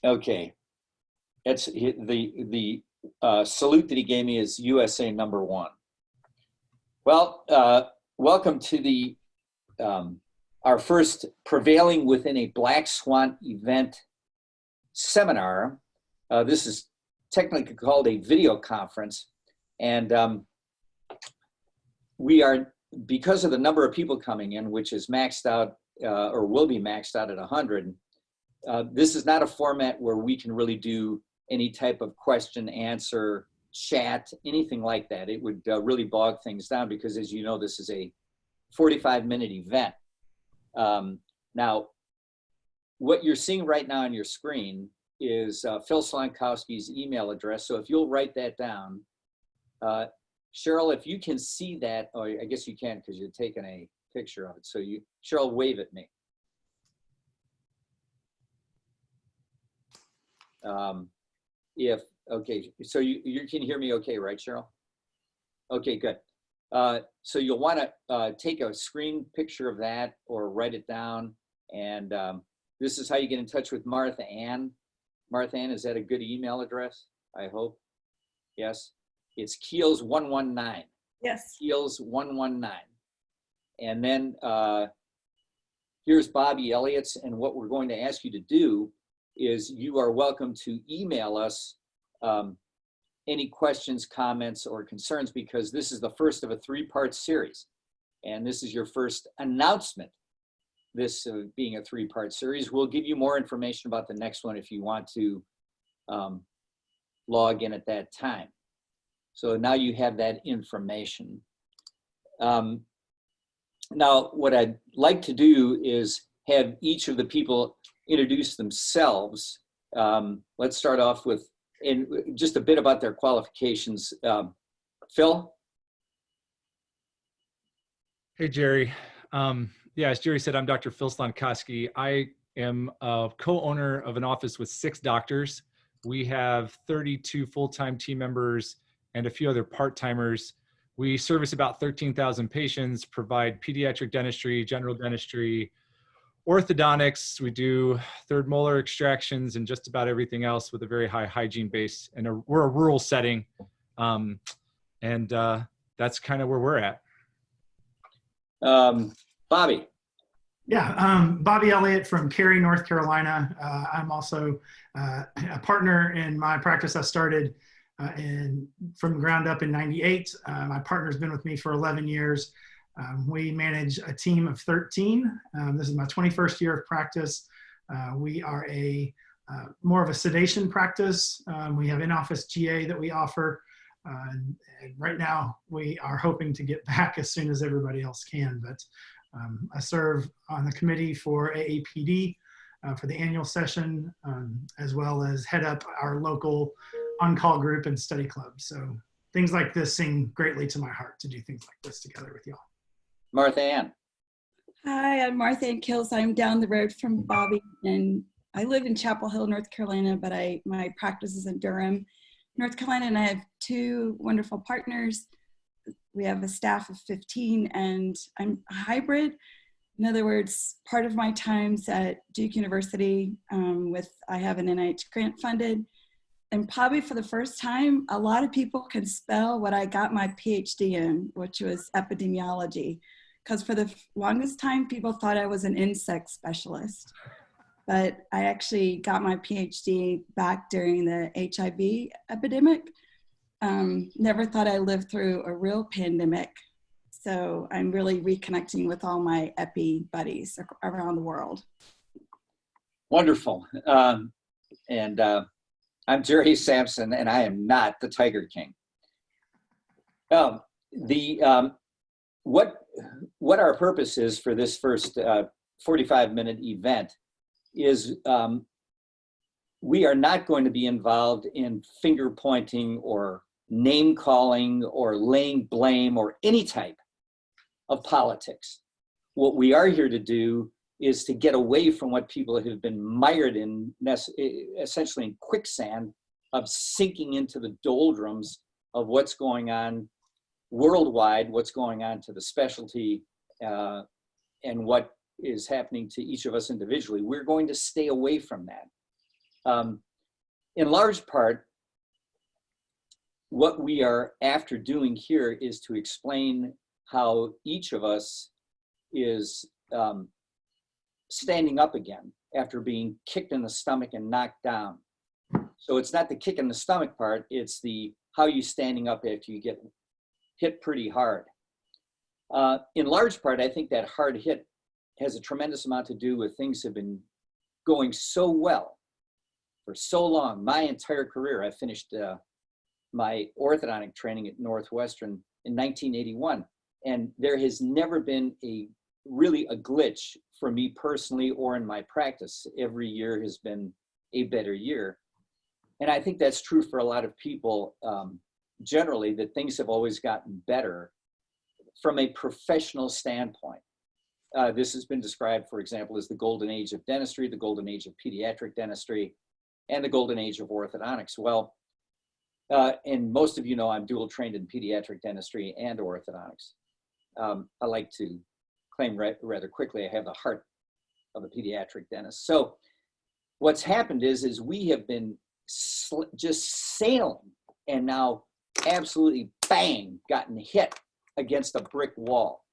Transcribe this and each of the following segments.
Okay. It's the salute that he gave me is USA #1. Well, welcome to the our first Prevailing Within a Black Swan event seminar. This is technically called a video conference, and we are, because of the number of people coming in, which is maxed out or will be maxed out at 100. This is not a format where we can really do any type of question, answer, chat, anything like that. It would really bog things down because, as you know, this is a 45-minute event. Now, what you're seeing right now on your screen is Phil Slonkosky's email address. So if you'll write that down, Cheryl, if you can see that, or I guess you can because you're taking a picture of it. So Cheryl, wave at me. Okay, so you can hear me okay, right, Cheryl? Okay, good. So you'll want to take a screen picture of that or write it down. And this is how you get in touch with Martha Ann. Martha Ann, is that a good email address? I hope. Yes. It's Keels 119. Yes. Keels 119. And then here's Bobby Elliott's. And what we're going to ask you to do is you are welcome to email us any questions, comments, or concerns, because this is the first of a 3-part series. And this is your first announcement, this being a 3-part series. We'll give you more information about the next one if you want to log in at that time. So now you have that information. Now, what I'd like to do is have each of the people introduce themselves. Let's start off with just a bit about their qualifications. Phil? Hey, Jerry. Yeah, as Jerry said, I'm Dr. Phil Slonkosky. I am a co-owner of an office with 6 doctors. We have 32 full-time team members and a few other part-timers. We service about 13,000 patients, provide pediatric dentistry, general dentistry, orthodontics. We do third molar extractions and just about everything else with a very high hygiene base. And we're a rural setting. That's kind of where we're at. Bobby. Yeah, Bobby Elliott from Cary, North Carolina. I'm also a partner in my practice. I started from the ground up in '98. My partner's been with me for 11 years. We manage a team of 13. This is my 21st year of practice. We are more of a sedation practice. We have in-office GA that we offer. And right now, we are hoping to get back as soon as everybody else can. But I serve on the committee for AAPD for the annual session, as well as head up our local on-call group and study club. So things like this sing greatly to my heart to do things like this together with y'all. Martha Ann. Hi, I'm Martha Ann Keels. I'm down the road from Bobby, and I live in Chapel Hill, North Carolina, but my practice is in Durham, North Carolina, and I have 2 wonderful partners. We have a staff of 15, and I'm a hybrid. In other words, part of my time's at Duke University I have an NIH grant funded. And probably for the first time, a lot of people can spell what I got my PhD in, which was epidemiology. Because for the longest time, people thought I was an insect specialist. But I actually got my PhD back during the HIV epidemic. Never thought I lived through a real pandemic. So I'm really reconnecting with all my epi buddies around the world. Wonderful. I'm Gerry Samson, and I am not the Tiger King. What our purpose is for this first 45-minute event is we are not going to be involved in finger pointing or name calling or laying blame or any type of politics. What we are here to do is to get away from what people have been mired in, essentially in quicksand of sinking into the doldrums of what's going on worldwide, what's going on to the specialty, and what is happening to each of us individually. We're going to stay away from that. In large part, what we are after doing here is to explain how each of us is standing up again after being kicked in the stomach and knocked down. So it's not the kick in the stomach part, it's the how you standing up after you get hit pretty hard. In large part, I think that hard hit has a tremendous amount to do with things have been going so well for so long. My entire career, I finished my orthodontic training at Northwestern in 1981. And there has never been really a glitch for me personally or in my practice. Every year has been a better year. And I think that's true for a lot of people generally, that things have always gotten better from a professional standpoint. This has been described, for example, as the golden age of dentistry, the golden age of pediatric dentistry, and the golden age of orthodontics. Well, and most of you know I'm dual trained in pediatric dentistry and orthodontics. I like to claim rather quickly I have the heart of a pediatric dentist. So what's happened is we have been just sailing and now absolutely bang, gotten hit against a brick wall.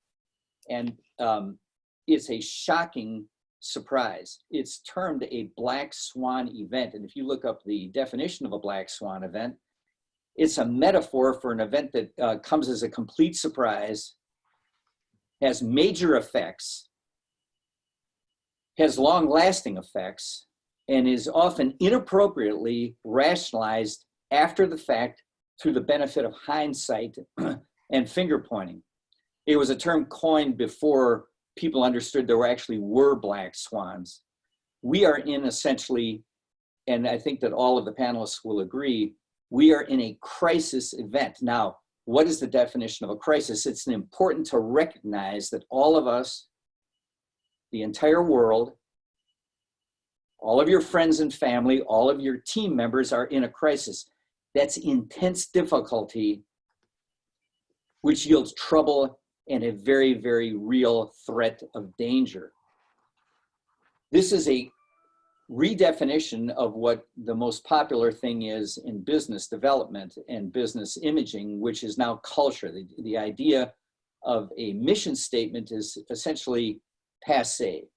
And it's a shocking surprise. It's termed a black swan event. And if you look up the definition of a black swan event, it's a metaphor for an event that comes as a complete surprise, has major effects, has long-lasting effects, and is often inappropriately rationalized after the fact through the benefit of hindsight and finger pointing. It was a term coined before people understood there actually were black swans. We are in essentially, and I think that all of the panelists will agree, we are in a crisis event. Now, what is the definition of a crisis? It's important to recognize that all of us, the entire world, all of your friends and family, all of your team members are in a crisis. That's intense difficulty, which yields trouble and a very, very real threat of danger. This is a redefinition of what the most popular thing is in business development and business imaging, which is now culture. The idea of a mission statement is essentially passé.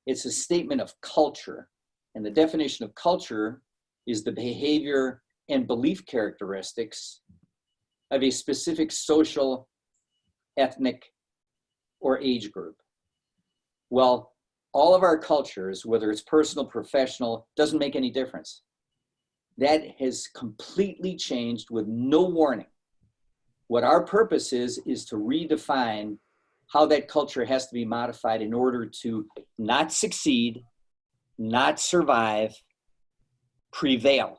It's a statement of culture. And the definition of culture is the behavior and belief characteristics of a specific social, ethnic, or age group. Well, all of our cultures, whether it's personal, professional, doesn't make any difference. That has completely changed with no warning. What our purpose is to redefine how that culture has to be modified in order to not succeed, not survive, prevail.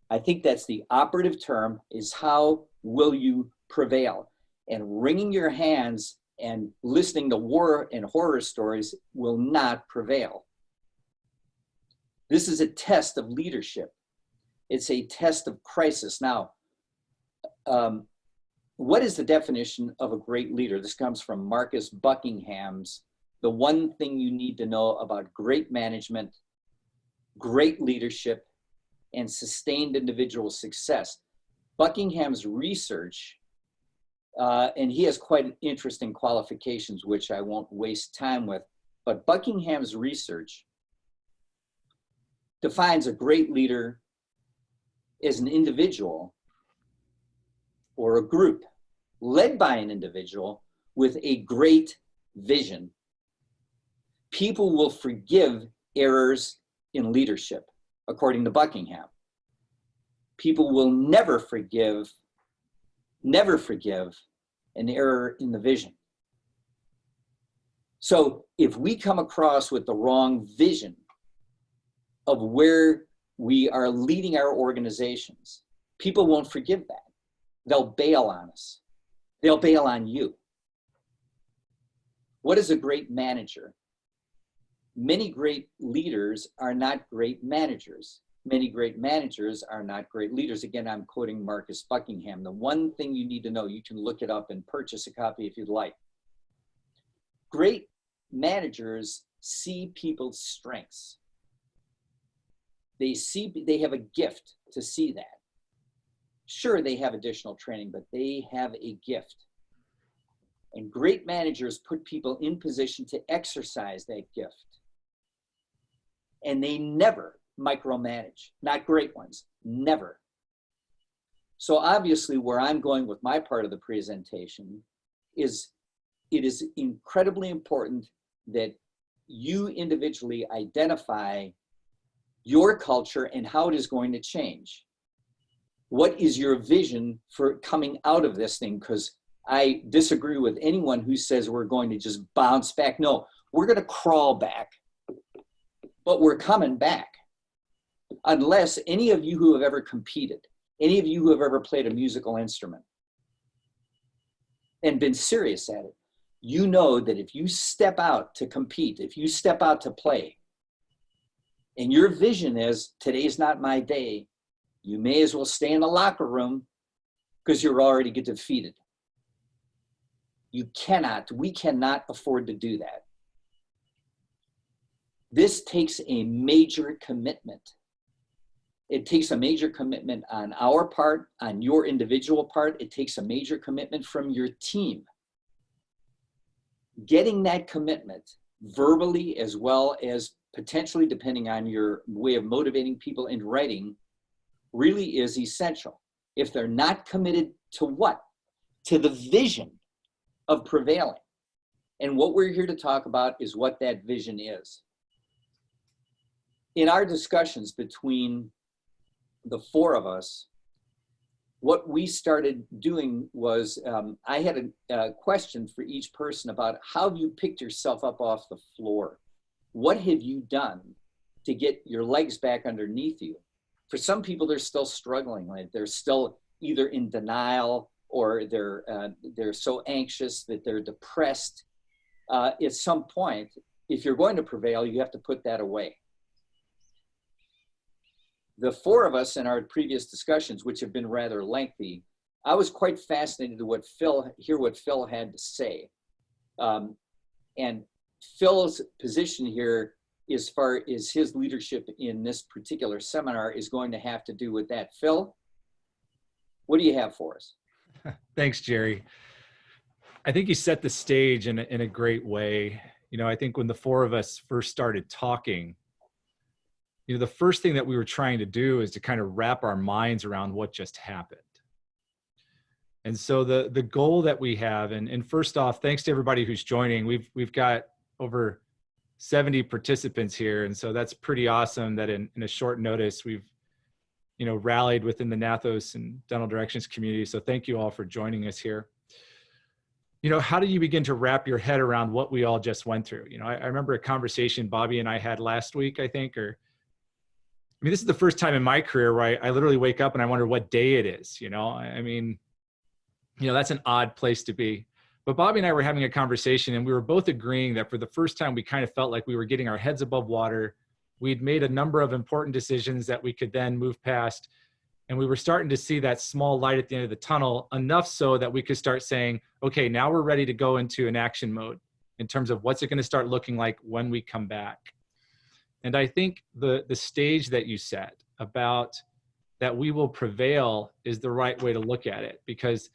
I think that's the operative term, is how will you prevail? And wringing your hands and listening to war and horror stories will not prevail. This is a test of leadership. It's a test of crisis. Now, what is the definition of a great leader? This comes from Marcus Buckingham's The One Thing You Need to Know About Great Management, Great Leadership, and Sustained Individual Success. Buckingham's research, and he has quite interesting qualifications, which I won't waste time with, but Buckingham's research defines a great leader as an individual or a group led by an individual with a great vision. People will forgive errors in leadership, according to Buckingham. People will never forgive an error in the vision. So if we come across with the wrong vision of where we are leading our organizations, people won't forgive that. They'll bail on us. They'll bail on you. What is a great manager? Many great leaders are not great managers. Many great managers are not great leaders. Again, I'm quoting Marcus Buckingham. The one thing you need to know, you can look it up and purchase a copy if you'd like. Great managers see people's strengths. they have a gift to see that. Sure, they have additional training, but they have a gift. And great managers put people in position to exercise that gift. And they never micromanage, not great ones, never. So obviously where I'm going with my part of the presentation is it is incredibly important that you individually identify your culture and how it is going to change. What is your vision for coming out of this thing? Because I disagree with anyone who says we're going to just bounce back. No, we're going to crawl back, but we're coming back. Unless any of you who have ever competed, any of you who have ever played a musical instrument and been serious at it, you know that if you step out to compete, if you step out to play, and your vision is, today's not my day, you may as well stay in the locker room because you're already get defeated. We cannot afford to do that. This takes a major commitment. It takes a major commitment on our part, on your individual part. It takes a major commitment from your team. Getting that commitment verbally as well as potentially, depending on your way of motivating people in writing, really is essential. If they're not committed to what? To the vision of prevailing. And what we're here to talk about is what that vision is. In our discussions between the four of us, what we started doing was, I had a question for each person about how have you picked yourself up off the floor? What have you done to get your legs back underneath you? For some people, they're still struggling. Like they're still either in denial or they're so anxious that they're depressed. At some point, if you're going to prevail, you have to put that away. The four of us in our previous discussions, which have been rather lengthy, I was quite fascinated to hear what Phil had to say. And Phil's position here, as far as his leadership in this particular seminar, is going to have to do with that. Phil, what do you have for us? Thanks, Gerry. I think you set the stage in a great way. You know, I think when the four of us first started talking, you know, the first thing that we were trying to do is to kind of wrap our minds around what just happened. And so the goal that we have, and first off, thanks to everybody who's joining. We've got over 70 participants here, and so that's pretty awesome that in a short notice we've, you know, rallied within the Gnathos and Dental Directions community. So thank you all for joining us here. You know, how do you begin to wrap your head around what we all just went through? You know, I remember a conversation Bobby and I had last week, I think, I mean, this is the first time in my career where I literally wake up and I wonder what day it is, you know? I mean, you know, that's an odd place to be. But Bobby and I were having a conversation and we were both agreeing that for the first time, we kind of felt like we were getting our heads above water. We'd made a number of important decisions that we could then move past. And we were starting to see that small light at the end of the tunnel, enough so that we could start saying, okay, now we're ready to go into an action mode in terms of what's it going to start looking like when we come back. And I think the stage that you set about that we will prevail is the right way to look at it, because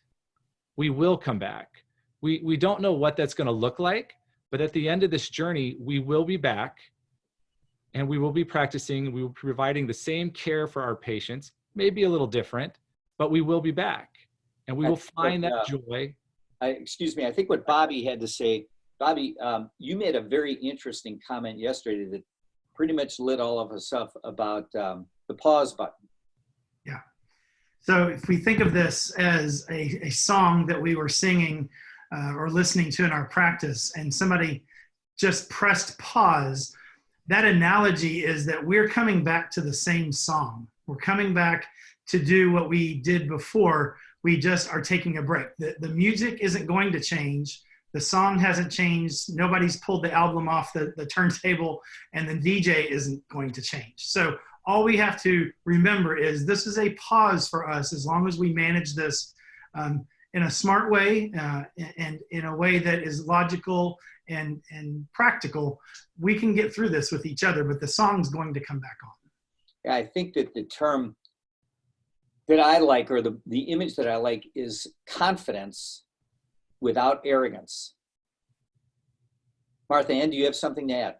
we will come back. We don't know what that's going to look like, but at the end of this journey, we will be back and we will be practicing. We will be providing the same care for our patients, maybe a little different, but we will be back and we will find that joy. Excuse me, I think what Bobby had to say, Bobby, you made a very interesting comment yesterday that pretty much lit all of us up about the pause button. Yeah. So if we think of this as a song that we were singing or listening to in our practice and somebody just pressed pause, that analogy is that we're coming back to the same song. We're coming back to do what we did before. We just are taking a break. The music isn't going to change. The song hasn't changed. Nobody's pulled the album off the turntable, and the DJ isn't going to change. So all we have to remember is this is a pause for us. As long as we manage this in a smart way and in a way that is logical and practical, we can get through this with each other, but the song's going to come back on. I think that the term that I like, or the image that I like, is confidence without arrogance. Martha Ann, do you have something to add?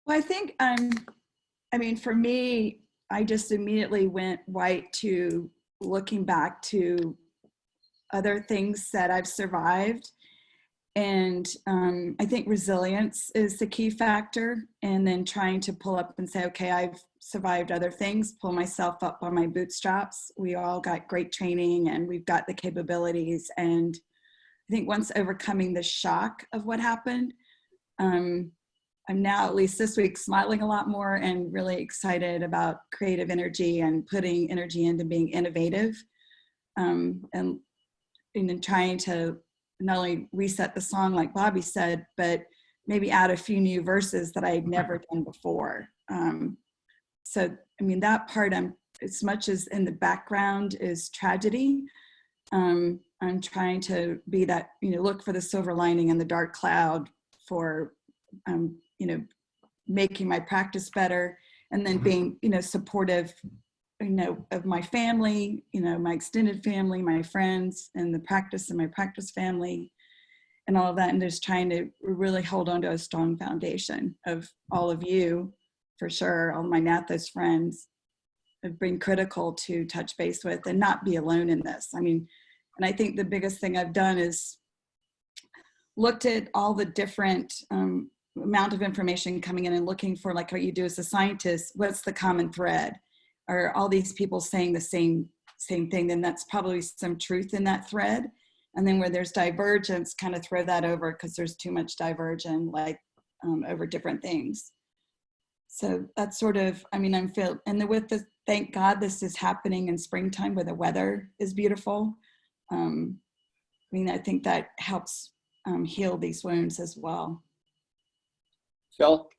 Well, I think, I mean, for me, I just immediately went right to looking back to other things that I've survived. And I think resilience is the key factor. And then trying to pull up and say, okay, I've survived other things, pull myself up on my bootstraps. We all got great training and we've got the capabilities. And I think once overcoming the shock of what happened, I'm now, at least this week, smiling a lot more and really excited about creative energy and putting energy into being innovative, and trying to not only reset the song like Bobby said, but maybe add a few new verses that I had never done before. So, I mean, that part, as much as in the background is tragedy, I'm trying to be that, look for the silver lining in the dark cloud for, making my practice better, and then being, supportive, of my family, my extended family, my friends, and the practice and my practice family, and all of that, and just trying to really hold on to a strong foundation of all of you, for sure, all my Gnathos friends have been critical to touch base with and not be alone in this. I mean, and I think the biggest thing I've done is looked at all the different amount of information coming in and looking for, like what you do as a scientist, what's the common thread? Are all these people saying the same thing? Then that's probably some truth in that thread. And then where there's divergence, kind of throw that over because there's too much divergence, like over different things. So that's sort of, I mean, thank God this is happening in springtime where the weather is beautiful. I think that helps heal these wounds as well. Phil?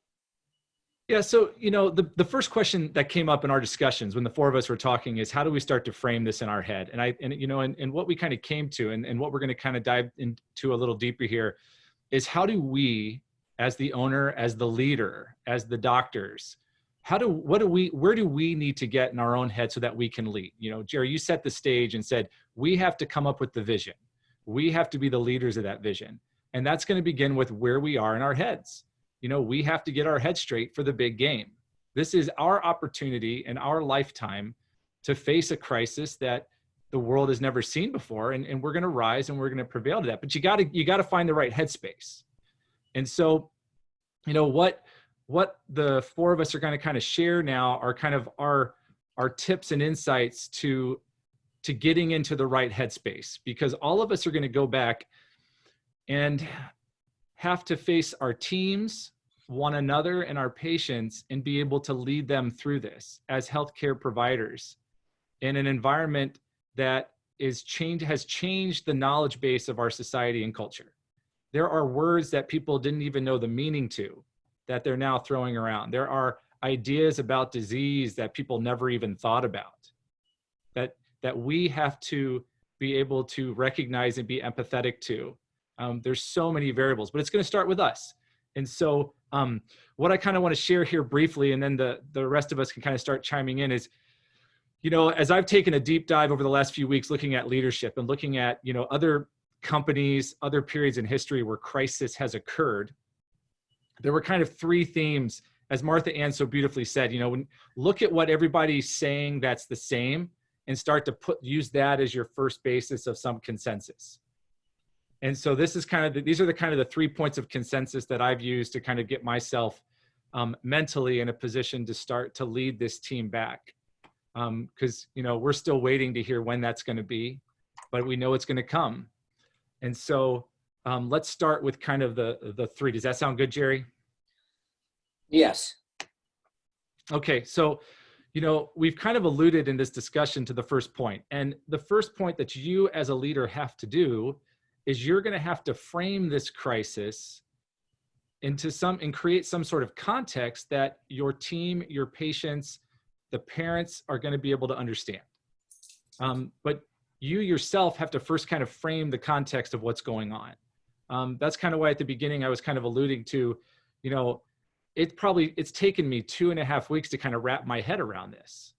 Yeah, so, the first question that came up in our discussions when the four of us were talking is, how do we start to frame this in our head? And what we kind of came to, and what we're going to kind of dive into a little deeper here, is how do we, as the owner, as the leader, as the doctors, where do we need to get in our own head so that we can lead? Gerry, you set the stage and said, we have to come up with the vision. We have to be the leaders of that vision. And that's going to begin with where we are in our heads. We have to get our head straight for the big game. This is our opportunity in our lifetime to face a crisis that the world has never seen before. And we're going to rise and we're going to prevail to that. But you got to find the right headspace. And so, what the four of us are going to kind of share now are kind of our tips and insights to getting into the right headspace, because all of us are going to go back and have to face our teams, one another, and our patients, and be able to lead them through this as healthcare providers in an environment that has changed the knowledge base of our society and culture. There are words that people didn't even know the meaning to that they're now throwing around. There are ideas about disease that people never even thought about, that we have to be able to recognize and be empathetic to. There's so many variables, but it's going to start with us. And so what I kind of want to share here briefly, and then the rest of us can kind of start chiming in, is, as I've taken a deep dive over the last few weeks looking at leadership and looking at, other companies, other periods in history where crisis has occurred, there were kind of three themes, as Martha Ann so beautifully said. Look at what everybody's saying that's the same, and start to use that as your first basis of some consensus. And so this is these are the 3 points of consensus that I've used to kind of get myself mentally in a position to start to lead this team back. Because, we're still waiting to hear when that's going to be, but we know it's going to come. And so let's start with kind of the three. Does that sound good, Gerry? Yes. Okay, so, we've kind of alluded in this discussion to the first point. And the first point that you as a leader have to do is you're going to have to frame this crisis and create some sort of context that your team, your patients, the parents are going to be able to understand. But you yourself have to first kind of frame the context of what's going on. That's kind of why at the beginning I was kind of alluding to, it's taken me 2.5 weeks to kind of wrap my head around this.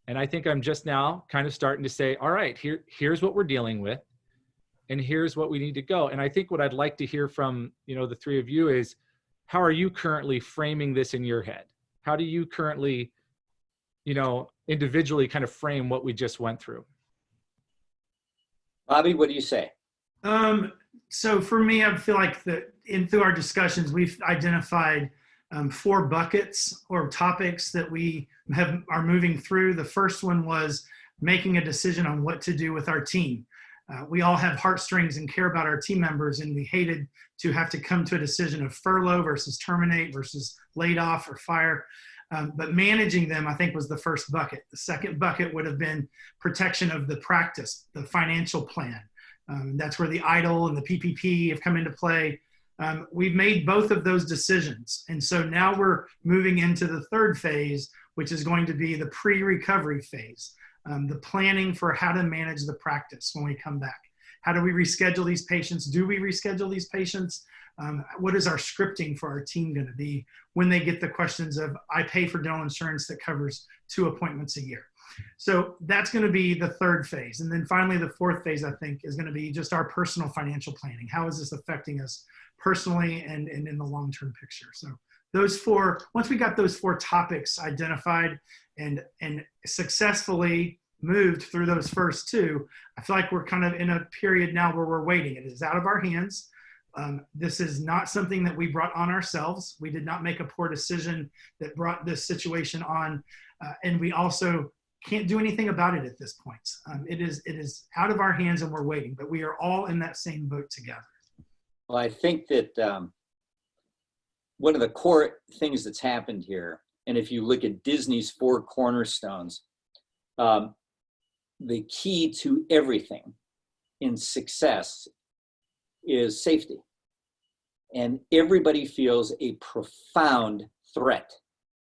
And I think I'm just now kind of starting to say, all right, here's what we're dealing with, and here's what we need to go. And I think what I'd like to hear from, the three of you is, how are you currently framing this in your head? How do you currently, individually kind of frame what we just went through? Bobby, what do you say? So for me, I feel like through our discussions, we've identified 4 buckets or topics that we are moving through. The first one was making a decision on what to do with our team. We all have heartstrings and care about our team members, and we hated to have to come to a decision of furlough versus terminate versus laid off or fire. But managing them, I think, was the first bucket. The second bucket would have been protection of the practice, the financial plan. That's where the EIDL and the PPP have come into play. We've made both of those decisions. And so now we're moving into the third phase, which is going to be the pre-recovery phase, the planning for how to manage the practice when we come back. How do we reschedule these patients? Do we reschedule these patients? What is our scripting for our team going to be when they get the questions of, I pay for dental insurance that covers 2 appointments a year? So that's going to be the third phase. And then finally, the fourth phase, I think, is going to be just our personal financial planning. How is this affecting us personally and in the long-term picture? So those 4, once we got those 4 topics identified and successfully moved through those first 2, I feel like we're kind of in a period now where we're waiting. It is out of our hands. This is not something that we brought on ourselves. We did not make a poor decision that brought this situation on. And we also can't do anything about it at this point. It is out of our hands and we're waiting, but we are all in that same boat together. Well, I think that one of the core things that's happened here, and if you look at Disney's 4 cornerstones, the key to everything in success is safety. And everybody feels a profound threat.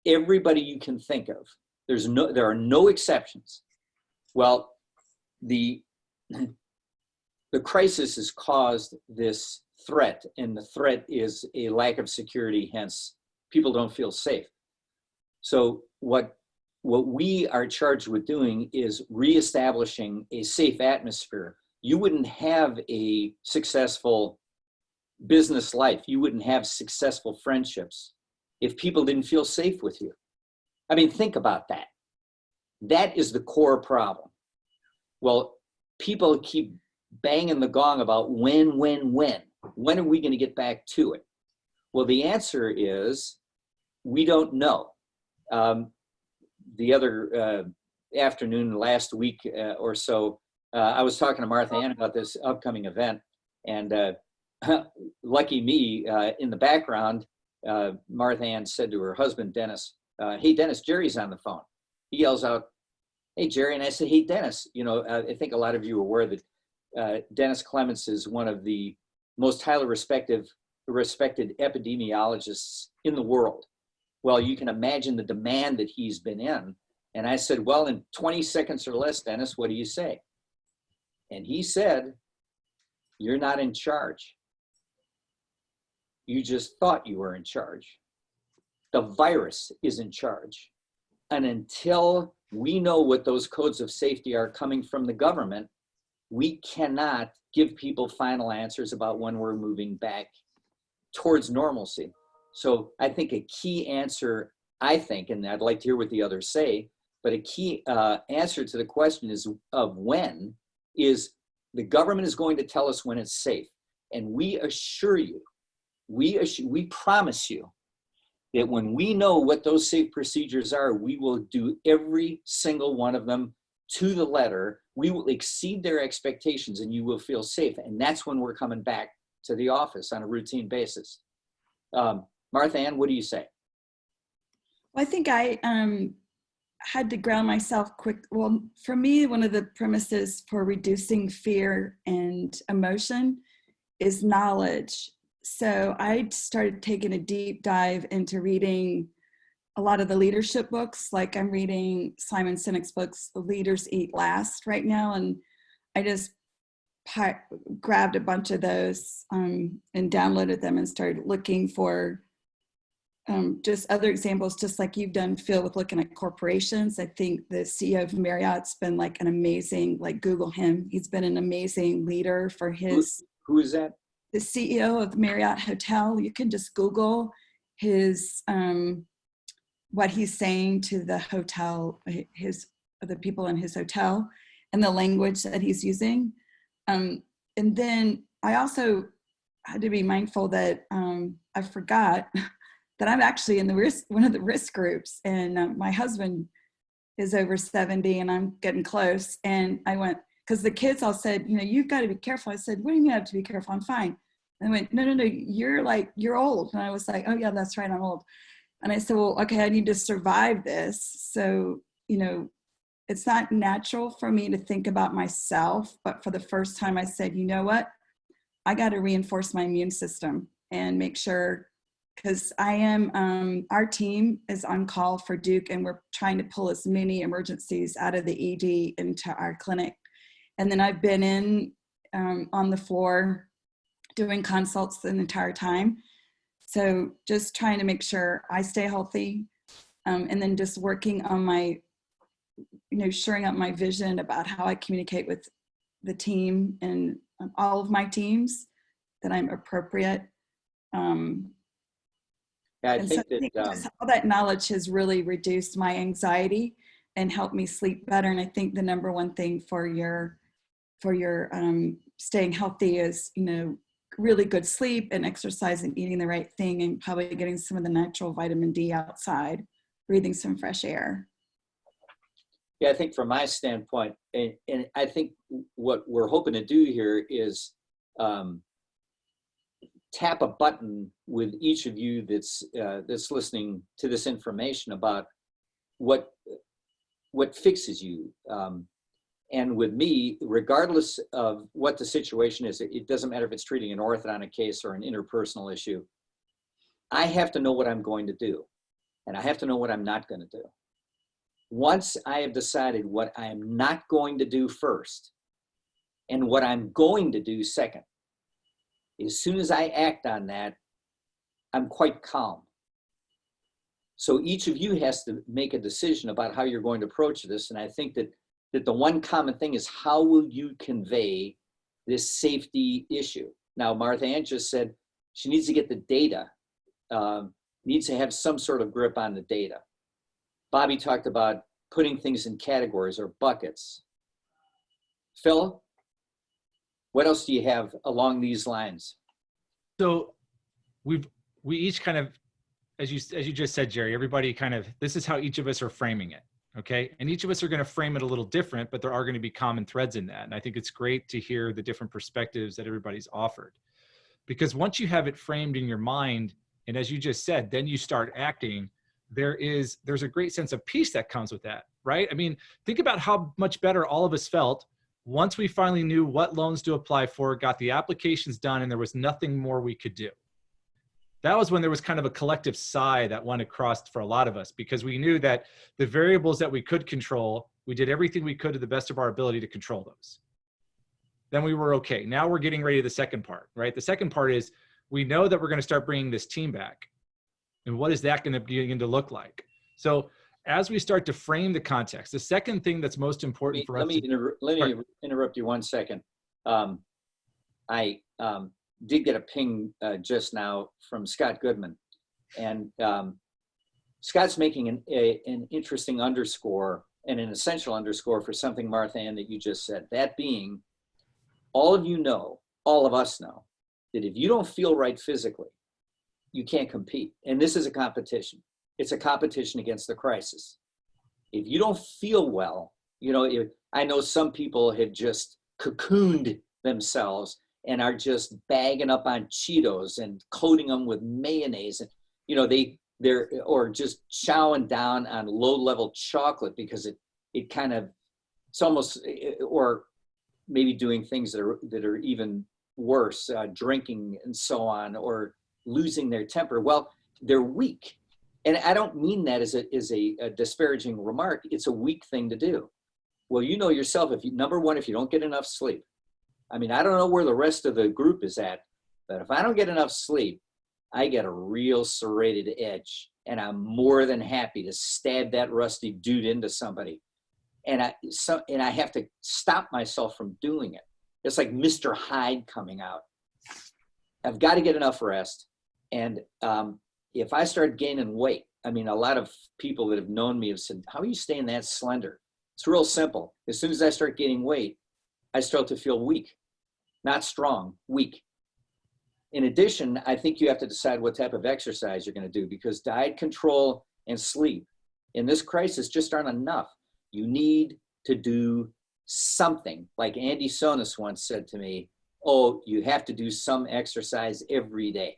Everybody you can think of. There are no exceptions. Well, the crisis has caused this threat, and the threat is a lack of security, hence people don't feel safe. So what we are charged with doing is reestablishing a safe atmosphere. You wouldn't have a successful business life. You wouldn't have successful friendships if people didn't feel safe with you. I mean, think about that. That is the core problem. Well, people keep banging the gong about when. When are we going to get back to it? Well, the answer is we don't know. The other afternoon, last week or so, I was talking to Martha Ann about this upcoming event, and lucky me, in the background, Martha Ann said to her husband, Dennis, hey, Dennis, Jerry's on the phone. He yells out, hey, Jerry. And I said, hey, Dennis, I think a lot of you are aware that Dennis Clements is one of the most highly respected epidemiologists in the world. Well, you can imagine the demand that he's been in. And I said, well, in 20 seconds or less, Dennis, what do you say? And he said, you're not in charge. You just thought you were in charge. The virus is in charge. And until we know what those codes of safety are coming from the government, we cannot give people final answers about when we're moving back towards normalcy. So I think a key answer, and I'd like to hear what the others say, but a key answer to the question of when is the government is going to tell us when it's safe. And we assure you, we promise you that when we know what those safe procedures are, we will do every single one of them to the letter. We will exceed their expectations and you will feel safe. And that's when we're coming back to the office on a routine basis. Martha Ann, what do you say? Well, I think I had to ground myself quick. Well, for me, one of the premises for reducing fear and emotion is knowledge. So I started taking a deep dive into reading a lot of the leadership books. Like I'm reading Simon Sinek's books, The Leaders Eat Last right now. And I just grabbed a bunch of those and downloaded them and started looking for just other examples, just like you've done, Phil, with looking at corporations. I think the CEO of Marriott's been like an amazing, like Google him. He's been an amazing leader for his. Who is that? The CEO of Marriott Hotel. You can just Google his, what he's saying to the hotel, the people in his hotel, and the language that he's using. And then I also had to be mindful that I forgot that I'm actually in one of the risk groups, and my husband is over 70 and I'm getting close. And I went, because the kids all said, you've got to be careful. I said, what do you mean I have to be careful? I'm fine. And I went, no, you're old. And I was like, oh yeah, that's right, I'm old. And I said, well, okay, I need to survive this. So, it's not natural for me to think about myself, but for the first time I said, you know what? I got to reinforce my immune system and make sure, because our team is on call for Duke, and we're trying to pull as many emergencies out of the ED into our clinic. And then I've been in on the floor doing consults the entire time. So just trying to make sure I stay healthy, and then just working on my, shoring up my vision about how I communicate with the team and all of my teams, that I'm appropriate. I think just all that knowledge has really reduced my anxiety and helped me sleep better. And I think the number one thing for your staying healthy is, really good sleep and exercise and eating the right thing, and probably getting some of the natural vitamin D outside, breathing some fresh air. Yeah, I think from my standpoint, and I think what we're hoping to do here is tap a button with each of you that's listening to this information about what fixes you. And with me, regardless of what the situation is, it doesn't matter if it's treating an orthodontic case or an interpersonal issue. I have to know what I'm going to do, and I have to know what I'm not going to do. Once I have decided what I am not going to do first and what I'm going to do second, as soon as I act on that, I'm quite calm. So each of you has to make a decision about how you're going to approach this. And I think that the one common thing is, how will you convey this safety issue? Now, Martha Ann just said she needs to get the data, needs to have some sort of grip on the data. Bobby talked about putting things in categories or buckets. Phil, what else do you have along these lines? So we each kind of, as you just said, Gerry, everybody this is how each of us are framing it. Okay. And each of us are going to frame it a little different, but there are going to be common threads in that. And I think it's great to hear the different perspectives that everybody's offered, because once you have it framed in your mind, and as you just said, then you start acting, there's a great sense of peace that comes with that, right? I mean, think about how much better all of us felt once we finally knew what loans to apply for, got the applications done, and there was nothing more we could do. That was when there was kind of a collective sigh that went across for a lot of us, because we knew that the variables that we could control, we did everything we could to the best of our ability to control those. Then we were okay. Now we're getting ready to the second part, right? The second part is, we know that we're going to start bringing this team back. And what is that going to begin to look like? So as we start to frame the context, the second thing that's most important for us. Let me interrupt you 1 second. I did get a ping just now from Scott Goodman, and Scott's making an interesting underscore and an essential underscore for something, Martha Ann, that you just said. That being, all of us know, that if you don't feel right physically, you can't compete. And this is a competition. It's a competition against the crisis. If you don't feel well, I know some people have just cocooned themselves and are just bagging up on Cheetos and coating them with mayonnaise, and they're or just chowing down on low-level chocolate because it's almost, or maybe doing things that are even worse, drinking and so on, or losing their temper. Well, they're weak. And I don't mean that as a disparaging remark. It's a weak thing to do. Well, you know yourself, number one, if you don't get enough sleep. I mean, I don't know where the rest of the group is at, but if I don't get enough sleep, I get a real serrated edge, and I'm more than happy to stab that rusty dude into somebody. And I have to stop myself from doing it. It's like Mr. Hyde coming out. I've got to get enough rest. And if I start gaining weight, I mean, a lot of people that have known me have said, how are you staying that slender? It's real simple. As soon as I start gaining weight, I start to feel weak, not strong, weak. In addition, I think you have to decide what type of exercise you're going to do, because diet control and sleep in this crisis just aren't enough. You need to do something. Like Andy Sonis once said to me, oh, you have to do some exercise every day.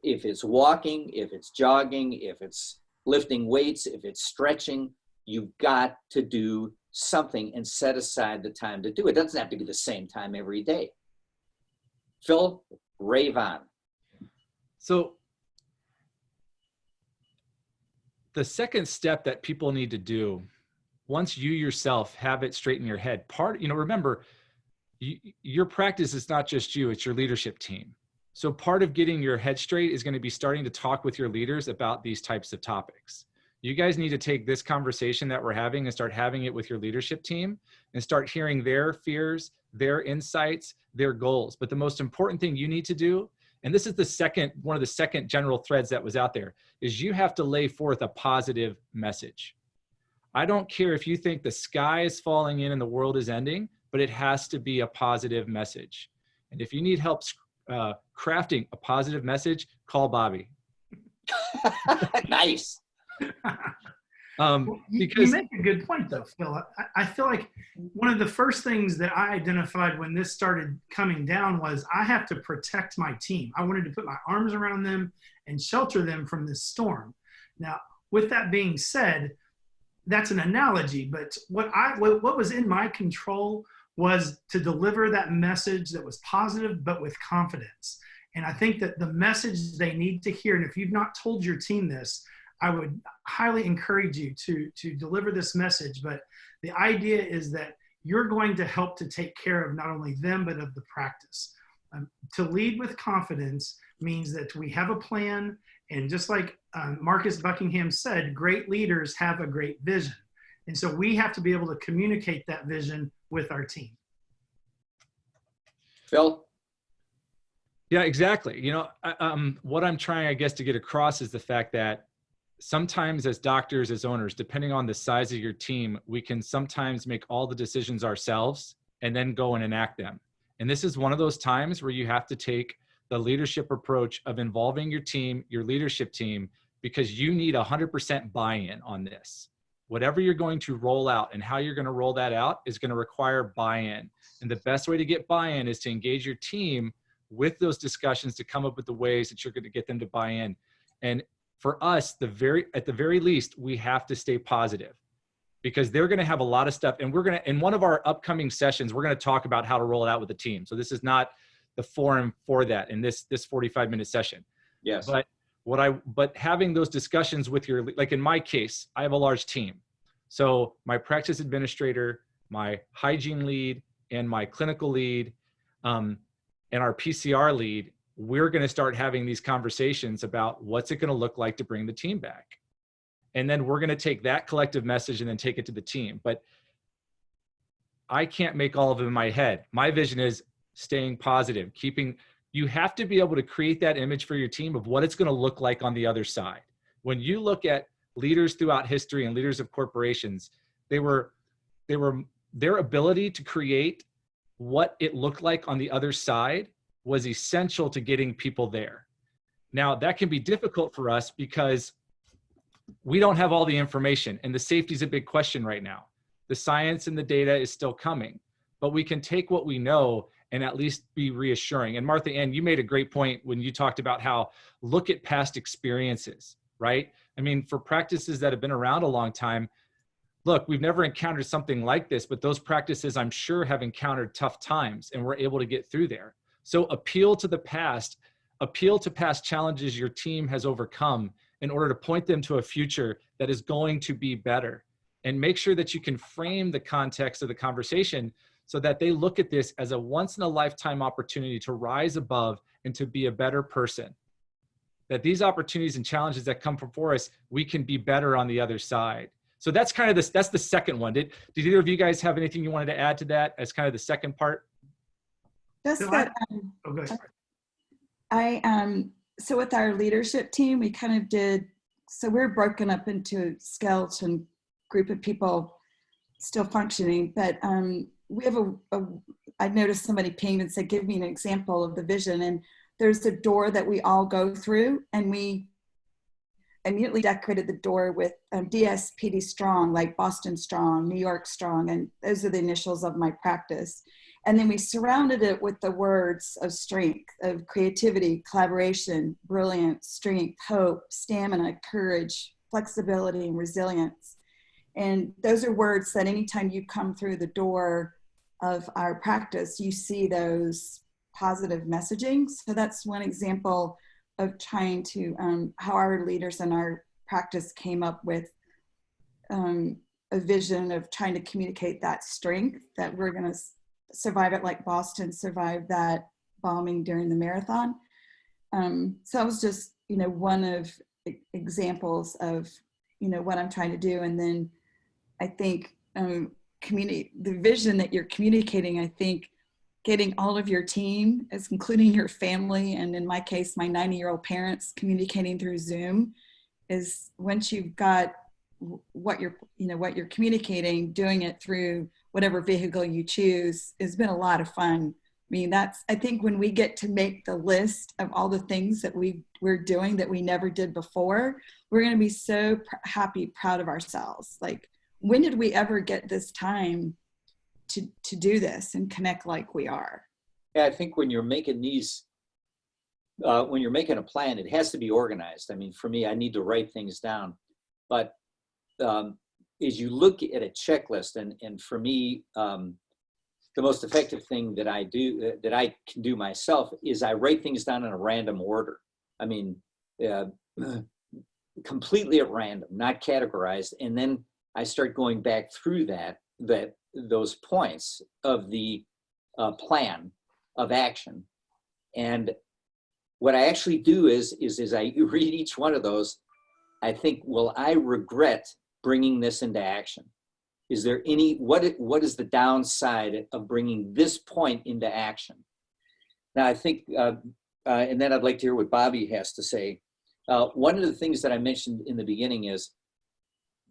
If it's walking, if it's jogging, if it's lifting weights, if it's stretching, you've got to do something and set aside the time to do it. It doesn't have to be the same time every day. Phil, rave on. So the second step that people need to do, once you yourself have it straight in your head, remember, your practice is not just you, it's your leadership team. So part of getting your head straight is going to be starting to talk with your leaders about these types of topics. You guys need to take this conversation that we're having and start having it with your leadership team and start hearing their fears, their insights, their goals. But the most important thing you need to do, and this is one of the second general threads that was out there, is you have to lay forth a positive message. I don't care if you think the sky is falling in and the world is ending, but it has to be a positive message. And if you need help crafting a positive message, call Bobby. Nice. You make a good point though, Phil. I feel like one of the first things that I identified when this started coming down was I have to protect my team. I wanted to put my arms around them and shelter them from this storm. Now, with that being said, that's an analogy, but what was in my control was to deliver that message that was positive, but with confidence. And I think that the message they need to hear, and if you've not told your team this, I would highly encourage you to deliver this message. But the idea is that you're going to help to take care of not only them, but of the practice. To lead with confidence means that we have a plan. And just like Marcus Buckingham said, great leaders have a great vision. And so we have to be able to communicate that vision with our team. Phil? Yeah, exactly. What I'm trying, I guess, to get across is the fact that sometimes as doctors, as owners, depending on the size of your team, we can sometimes make all the decisions ourselves and then go and enact them. And this is one of those times where you have to take the leadership approach of involving your team, your leadership team, because you need 100% buy-in on this. Whatever you're going to roll out and how you're going to roll that out is going to require buy-in. And the best way to get buy-in is to engage your team with those discussions to come up with the ways that you're going to get them to buy in. And for us, at the very least, we have to stay positive, because they're going to have a lot of stuff. And we're going to, in one of our upcoming sessions, we're going to talk about how to roll it out with the team. So this is not the forum for that in this 45-minute session. Yes. But having those discussions with like in my case, I have a large team. So my practice administrator, my hygiene lead, and my clinical lead, and our PCR lead, we're going to start having these conversations about what's it going to look like to bring the team back. And then we're going to take that collective message and then take it to the team. But I can't make all of them in my head. My vision is staying positive, you have to be able to create that image for your team of what it's going to look like on the other side. When you look at leaders throughout history and leaders of corporations, their ability to create what it looked like on the other side was essential to getting people there. Now, that can be difficult for us because we don't have all the information, and the safety is a big question right now. The science and the data is still coming, but we can take what we know and at least be reassuring. And Martha Ann, you made a great point when you talked about how look at past experiences, right? I mean, for practices that have been around a long time, look, we've never encountered something like this, but those practices I'm sure have encountered tough times and we're able to get through there. So appeal to the past, appeal to past challenges your team has overcome in order to point them to a future that is going to be better. And make sure that you can frame the context of the conversation so that they look at this as a once in a lifetime opportunity to rise above and to be a better person. that these opportunities and challenges that come before us, we can be better on the other side. So that's kind of this, that's the second one. Did either of you guys have anything you wanted to add to that as kind of the second part? Just So that Oh, go ahead. so with our leadership team, we kind of did, so we're broken up into a skeleton group of people still functioning, but we have I noticed somebody pinged and said, give me an example of the vision. And there's a door that we all go through, and we immediately decorated the door with DSPD strong, like Boston strong, New York strong, and those are the initials of my practice. And then we surrounded it with the words of strength, of creativity, collaboration, brilliance, strength, hope, stamina, courage, flexibility, and resilience. And those are words that anytime you come through the door of our practice, you see those positive messaging. So that's one example of trying to, how our leaders in our practice came up with a vision of trying to communicate that strength, that we're going to survive it like Boston survived that bombing during the marathon. So that was just, one of examples of, what I'm trying to do. And then I think the vision that you're communicating, I think getting all of your team, as including your family, and in my case, my 90-year-old parents, communicating through Zoom, is once you've got what you're communicating, doing it through whatever vehicle you choose, has been a lot of fun. I mean, I think when we get to make the list of all the things that we're doing that we never did before, we're going to be so happy, proud of ourselves. Like, when did we ever get this time to do this and connect like we are? Yeah, I think when you're making these, when you're making a plan, it has to be organized. I mean, for me, I need to write things down. But as you look at a checklist, and for me, the most effective thing that I do, that I can do myself, is I write things down in a random order. I mean, completely at random, not categorized. And then I start going back through those points of the plan of action. And what I actually do is I read each one of those, I think, will I regret bringing this into action? Is there what is the downside of bringing this point into action? Now, I think, and then I'd like to hear what Bobby has to say. One of the things that I mentioned in the beginning is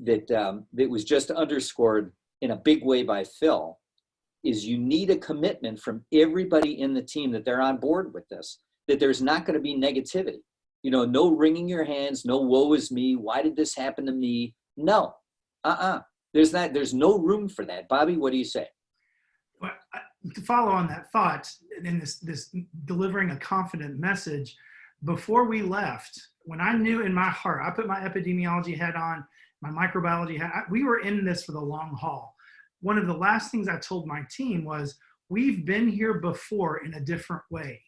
that that was just underscored in a big way by Phil, is you need a commitment from everybody in the team that they're on board with this, that there's not going to be negativity. No wringing your hands, no woe is me, why did this happen to me? No, there's no room for that. Bobby, what do you say? Well, to follow on that thought, in this delivering a confident message, before we left, when I knew in my heart, I put my epidemiology hat on, my microbiology hat, we were in this for the long haul. One of the last things I told my team was, we've been here before in a different way.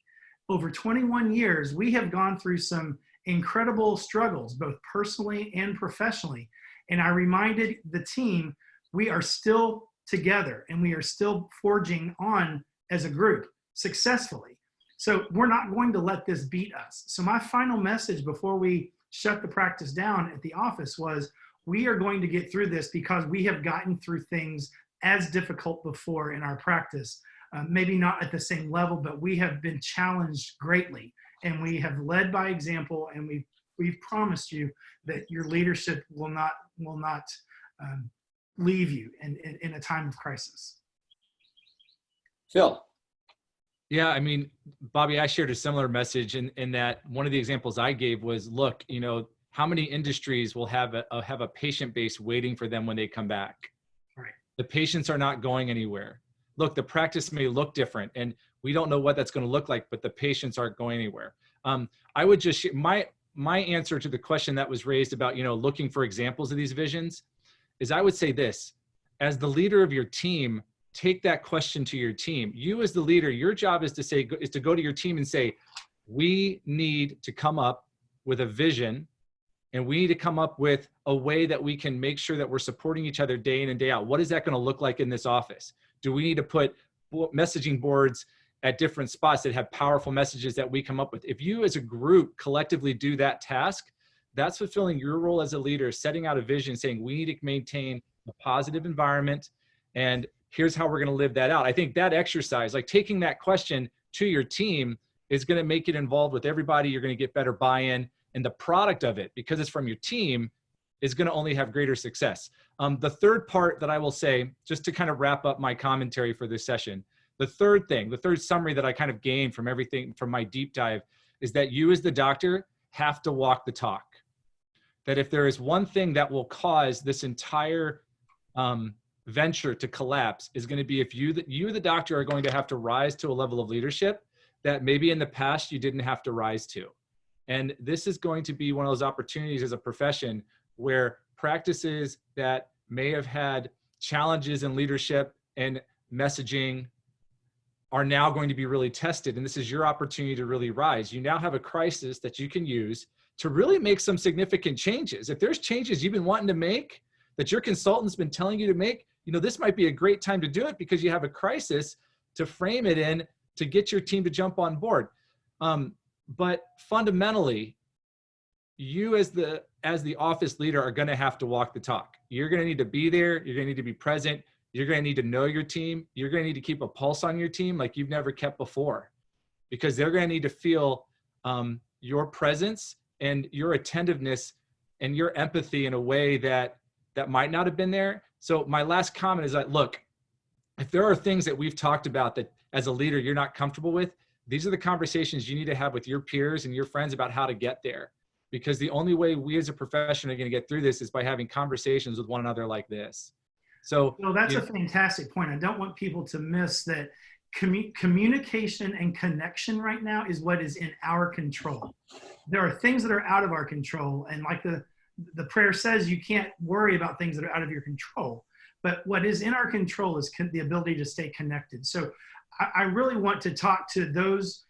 Over 21 years, we have gone through some incredible struggles, both personally and professionally. And I reminded the team, we are still together and we are still forging on as a group successfully. So we're not going to let this beat us. So my final message before we shut the practice down at the office was, we are going to get through this because we have gotten through things as difficult before in our practice. Maybe not at the same level, but we have been challenged greatly, and we have led by example, and we've promised you that your leadership will not leave you in a time of crisis. Phil. Yeah, I mean, Bobby, I shared a similar message in that one of the examples I gave was, look, how many industries will have a patient base waiting for them when they come back? Right. The patients are not going anywhere. Look, the practice may look different, and we don't know what that's going to look like, but the patients aren't going anywhere. I would just share my answer to the question that was raised about, looking for examples of these visions is, I would say this: as the leader of your team, take that question to your team. You as the leader, your job is to go to your team and say, we need to come up with a vision, and we need to come up with a way that we can make sure that we're supporting each other day in and day out. What is that going to look like in this office? Do we need to put messaging boards at different spots that have powerful messages that we come up with. If you as a group collectively do that task, that's fulfilling your role as a leader, setting out a vision, saying we need to maintain a positive environment, and here's how we're going to live that out. I think that exercise, like taking that question to your team, is going to make it involved with everybody. You're going to get better buy-in, and the product of it, because it's from your team, is going to only have greater success. The third part that I will say, just to kind of wrap up my commentary for this session, the third summary that I kind of gained from everything, from my deep dive, is that you as the doctor have to walk the talk. That if there is one thing that will cause this entire venture to collapse, is going to be if you, the doctor, are going to have to rise to a level of leadership that maybe in the past you didn't have to rise to. And this is going to be one of those opportunities as a profession where practices that may have had challenges in leadership and messaging are now going to be really tested. And this is your opportunity to really rise. You now have a crisis that you can use to really make some significant changes. If there's changes you've been wanting to make that your consultant's been telling you to make, this might be a great time to do it, because you have a crisis to frame it in to get your team to jump on board. But fundamentally, you as the office leader are going to have to walk the talk. You're going to need to be there. You're going to need to be present. You're going to need to know your team. You're going to need to keep a pulse on your team like you've never kept before, because they're going to need to feel your presence and your attentiveness and your empathy in a way that might not have been there. So my last comment is that, look, if there are things that we've talked about that as a leader you're not comfortable with, these are the conversations you need to have with your peers and your friends about how to get there. Because the only way we as a profession are going to get through this is by having conversations with one another like this. So that's a fantastic point. I don't want people to miss that communication and connection right now is what is in our control. There are things that are out of our control. And like the prayer says, you can't worry about things that are out of your control. But what is in our control is the ability to stay connected. So I really want to talk to those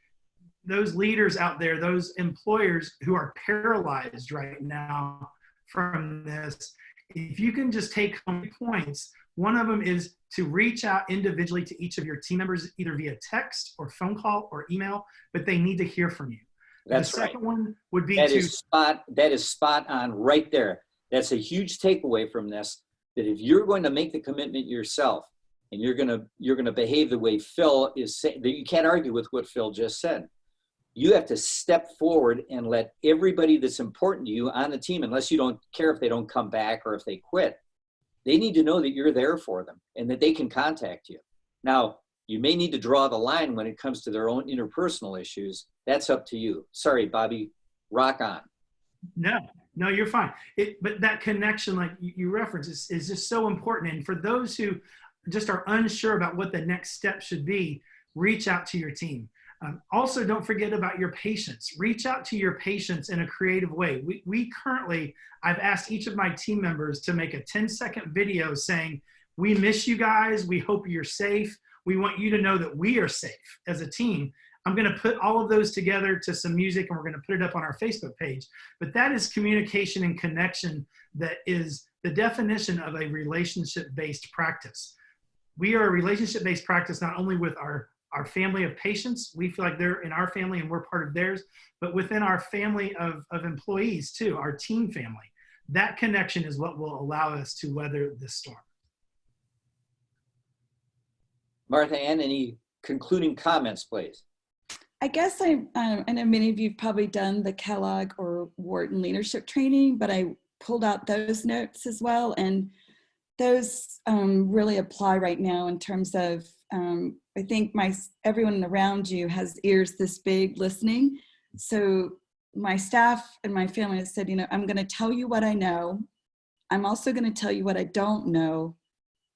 leaders out there, those employers who are paralyzed right now from this. If you can just take home points, one of them is to reach out individually to each of your team members, either via text or phone call or email, but they need to hear from you. That's the second one would be that is spot on right there. That's a huge takeaway from this, that if you're going to make the commitment yourself and you're going to behave the way Phil is saying, you can't argue with what Phil just said. You have to step forward and let everybody that's important to you on the team, unless you don't care if they don't come back or if they quit, they need to know that you're there for them and that they can contact you. Now, you may need to draw the line when it comes to their own interpersonal issues. That's up to you. Sorry, Bobby, rock on. No, you're fine. But that connection, like you referenced, is just so important. And for those who just are unsure about what the next step should be, reach out to your team. Also, don't forget about your patients. Reach out to your patients in a creative way. We currently, I've asked each of my team members to make a 10-second video saying, we miss you guys. We hope you're safe. We want you to know that we are safe as a team. I'm going to put all of those together to some music, and we're going to put it up on our Facebook page. But that is communication and connection. That is the definition of a relationship-based practice. We are a relationship-based practice not only with our family of patients. We feel like they're in our family and we're part of theirs, but within our family of employees too, our team family. That connection is what will allow us to weather this storm. Martha Ann, any concluding comments, please? I guess I know many of you have probably done the Kellogg or Wharton leadership training, but I pulled out those notes as well. And those really apply right now in terms of, I think everyone around you has ears this big listening. So my staff and my family has said, I'm going to tell you what I know. I'm also going to tell you what I don't know.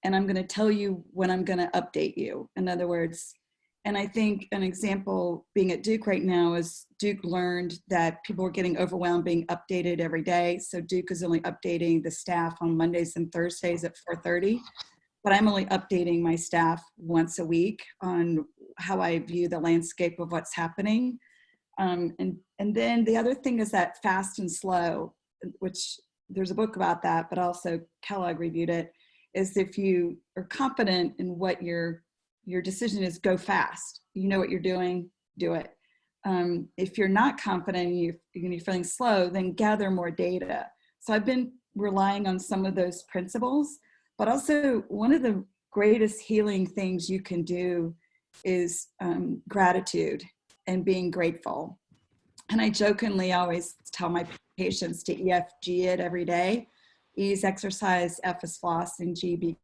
And I'm going to tell you when I'm going to update you. In other words, and I think an example being at Duke right now is Duke learned that people were getting overwhelmed being updated every day. So Duke is only updating the staff on Mondays and Thursdays at 4:30. But I'm only updating my staff once a week on how I view the landscape of what's happening. And then the other thing is that fast and slow, which there's a book about that, but also Kellogg reviewed it, is if you are confident in what you're your decision is go fast. You know what you're doing, do it. If you're not confident and you're feeling slow, then gather more data. So I've been relying on some of those principles, but also one of the greatest healing things you can do is gratitude and being grateful. And I jokingly always tell my patients to EFG it every day. E is exercise, F is floss, and G, be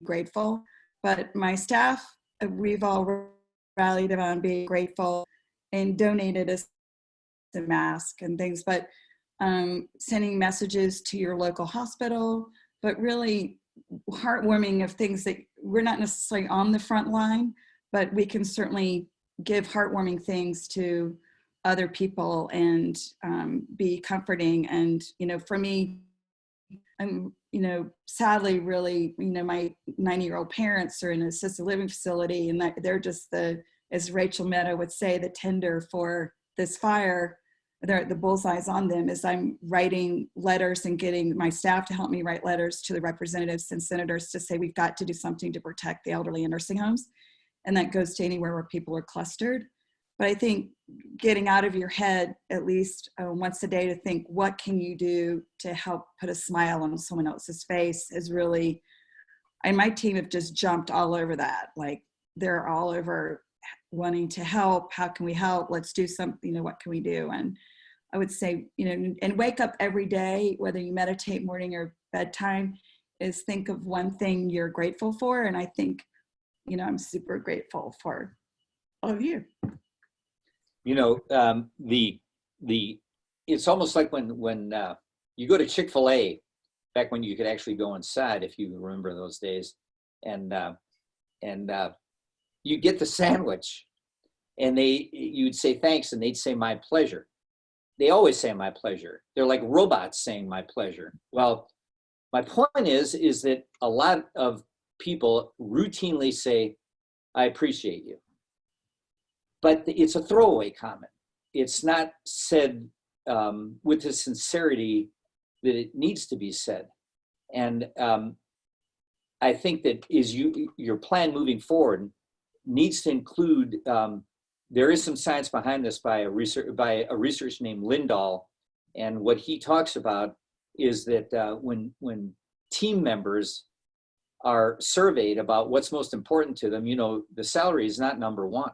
grateful. But my staff, we've all rallied around being grateful and donated us a mask and things, but sending messages to your local hospital, but really heartwarming of things that we're not necessarily on the front line, but we can certainly give heartwarming things to other people and be comforting. And, for me, I'm, sadly, really, my 90-year-old parents are in an assisted living facility, and they're just as Rachel Maddow would say, the tender for this fire. The bullseye's on them as I'm writing letters and getting my staff to help me write letters to the representatives and senators to say we've got to do something to protect the elderly in nursing homes. And that goes to anywhere where people are clustered. But I think getting out of your head at least once a day to think, what can you do to help put a smile on someone else's face is really, and my team have just jumped all over that. Like they're all over wanting to help. How can we help? Let's do something, what can we do? And I would say, and wake up every day, whether you meditate morning or bedtime, is think of one thing you're grateful for. And I think, I'm super grateful for all of you. It's almost like when you go to Chick-fil-A, back when you could actually go inside, if you remember those days, and you get the sandwich, and you'd say thanks, and they'd say my pleasure. They always say my pleasure. They're like robots saying my pleasure. Well, my point is that a lot of people routinely say, I appreciate you. But it's a throwaway comment. It's not said with the sincerity that it needs to be said. And I think that your plan moving forward needs to include, there is some science behind this by a researcher named Lindahl. And what he talks about is that when team members are surveyed about what's most important to them, the salary is not number one.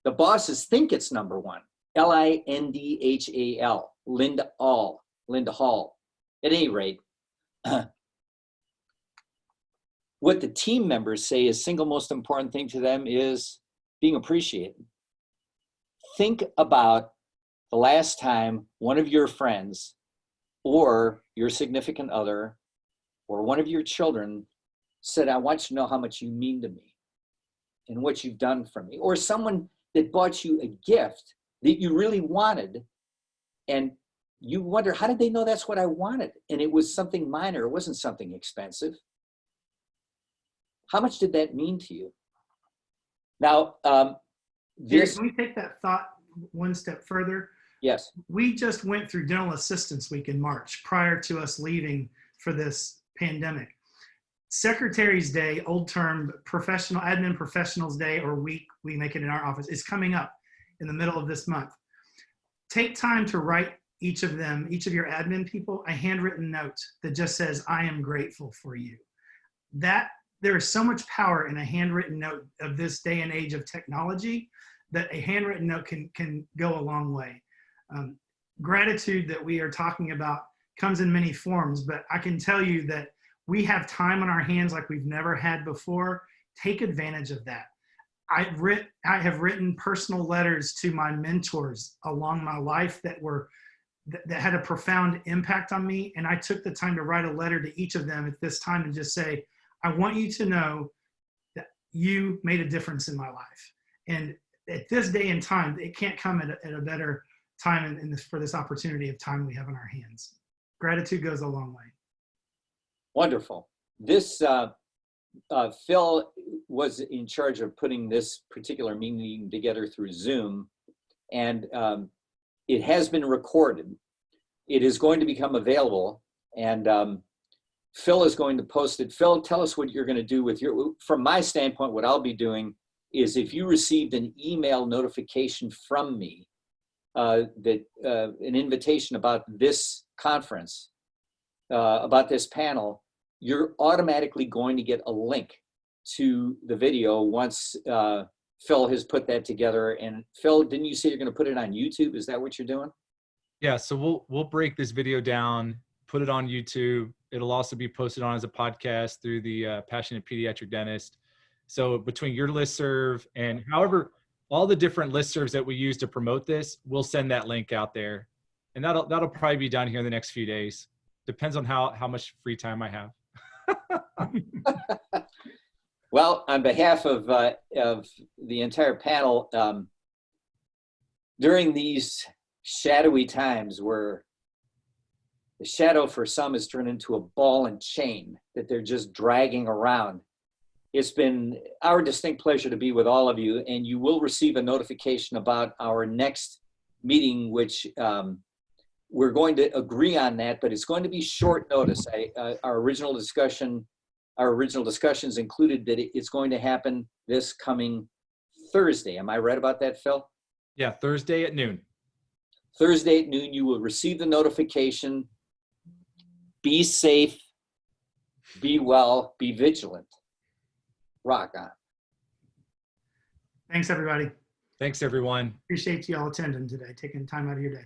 The bosses think it's number one. Lindhal, Linda Hall. At any rate, what the team members say is single most important thing to them is being appreciated. Think about the last time one of your friends or your significant other or one of your children said, I want you to know how much you mean to me and what you've done for me. Or someone that bought you a gift that you really wanted, and you wonder, how did they know that's what I wanted? And it was something minor, it wasn't something expensive. How much did that mean to you? Now, Can we take that thought one step further? Yes. We just went through Dental Assistance Week in March prior to us leaving for this pandemic. Secretary's Day, old term, admin professionals day or week, we make it in our office, is coming up in the middle of this month. Take time to write each of your admin people, a handwritten note that just says, I am grateful for you. There is so much power in a handwritten note of this day and age of technology that a handwritten note can go a long way. Gratitude that we are talking about comes in many forms, but I can tell you that we have time on our hands like we've never had before. Take advantage of that. I have written personal letters to my mentors along my life that had a profound impact on me. And I took the time to write a letter to each of them at this time and just say, I want you to know that you made a difference in my life. And at this day and time, it can't come at a better time for this opportunity of time we have in our hands. Gratitude goes a long way. Wonderful. This, Phil was in charge of putting this particular meeting together through Zoom, and it has been recorded. It is going to become available, and Phil is going to post it. Phil, tell us what you're going to do with your, from my standpoint, what I'll be doing is if you received an email notification from me, that an invitation about this conference, about this panel, you're automatically going to get a link to the video once Phil has put that together. And Phil, didn't you say you're going to put it on YouTube? Is that what you're doing? Yeah, so we'll break this video down, put it on YouTube. It'll also be posted on as a podcast through the Passionate Pediatric Dentist. So between your listserv and however, all the different listservs that we use to promote this, we'll send that link out there. And that'll probably be done here in the next few days. Depends on how much free time I have. Well, on behalf of the entire panel, during these shadowy times where the shadow for some has turned into a ball and chain that they're just dragging around, it's been our distinct pleasure to be with all of you, and you will receive a notification about our next meeting, which we're going to agree on that, but it's going to be short notice. Our original discussions included that it's going to happen this coming Thursday. Am I right about that, Phil? Yeah, Thursday at noon. Thursday at noon, you will receive the notification. Be safe, be well, be vigilant. Rock on. Thanks, everybody. Thanks, everyone. Appreciate you all attending today, taking time out of your day.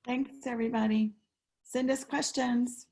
Thanks, everybody. Send us questions.